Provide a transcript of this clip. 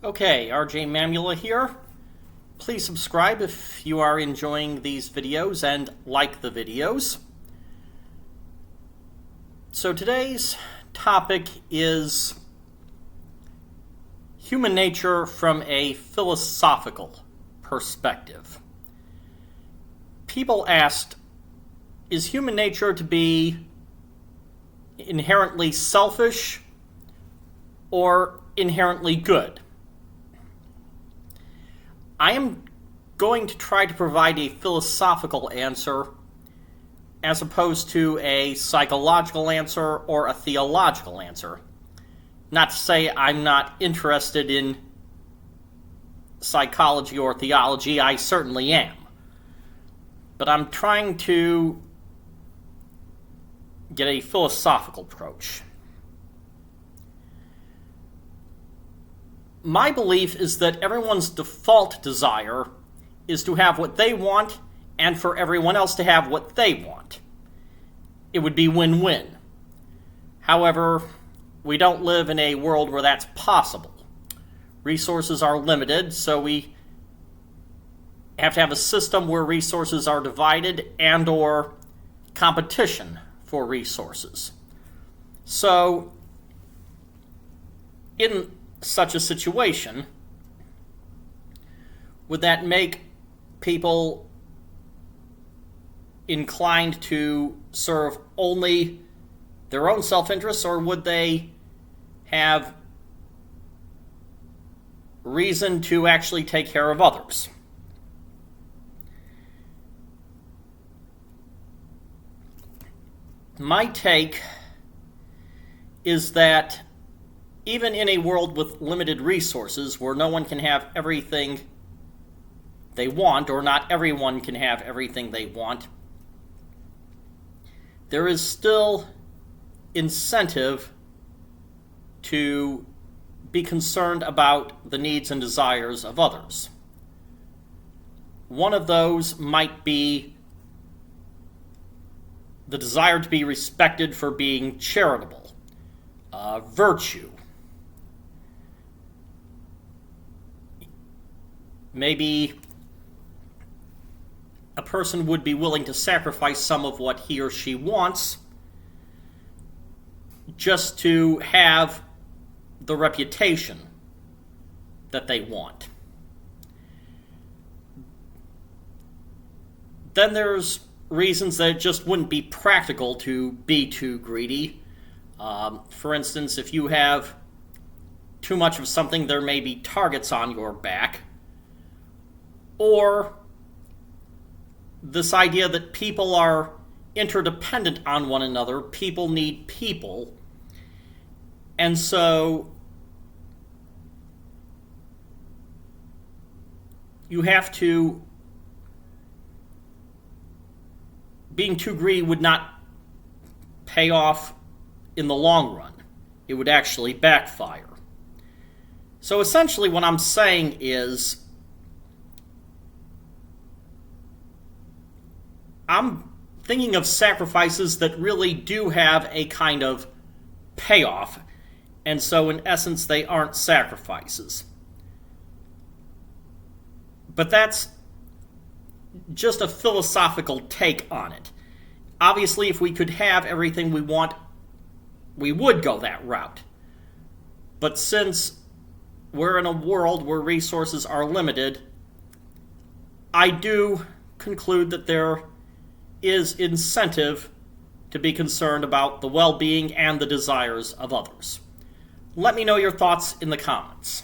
Okay, RJ Mamula here. Please subscribe if you are enjoying these videos and like the videos. So today's topic is human nature from a philosophical perspective. People asked, is human nature to be inherently selfish or inherently good? I am going to try to provide a philosophical answer as opposed to a psychological answer or a theological answer. Not to say I'm not interested in psychology or theology, I certainly am. But I'm trying to get a philosophical approach. My belief is that everyone's default desire is to have what they want and for everyone else to have what they want. It would be win-win. However, we don't live in a world where that's possible. Resources are limited, so we have to have a system where resources are divided and or competition for resources. So, in such a situation, would that make people inclined to serve only their own self-interests, or would they have reason to actually take care of others? My take is that even in a world with limited resources, where no one can have everything they want, or not everyone can have everything they want, there is still incentive to be concerned about the needs and desires of others. One of those might be the desire to be respected for being charitable, virtue. Maybe a person would be willing to sacrifice some of what he or she wants just to have the reputation that they want. Then there's reasons that it just wouldn't be practical to be too greedy. For instance, if you have too much of something, there may be targets on your back. Or this idea that people are interdependent on one another, people need people, and so you have to, being too greedy would not pay off in the long run. It would actually backfire. So essentially what I'm saying is, I'm thinking of sacrifices that really do have a kind of payoff, and so in essence they aren't sacrifices. But that's just a philosophical take on it. Obviously, if we could have everything we want, we would go that route. But since we're in a world where resources are limited, I do conclude that there is incentive to be concerned about the well-being and the desires of others. Let me know your thoughts in the comments.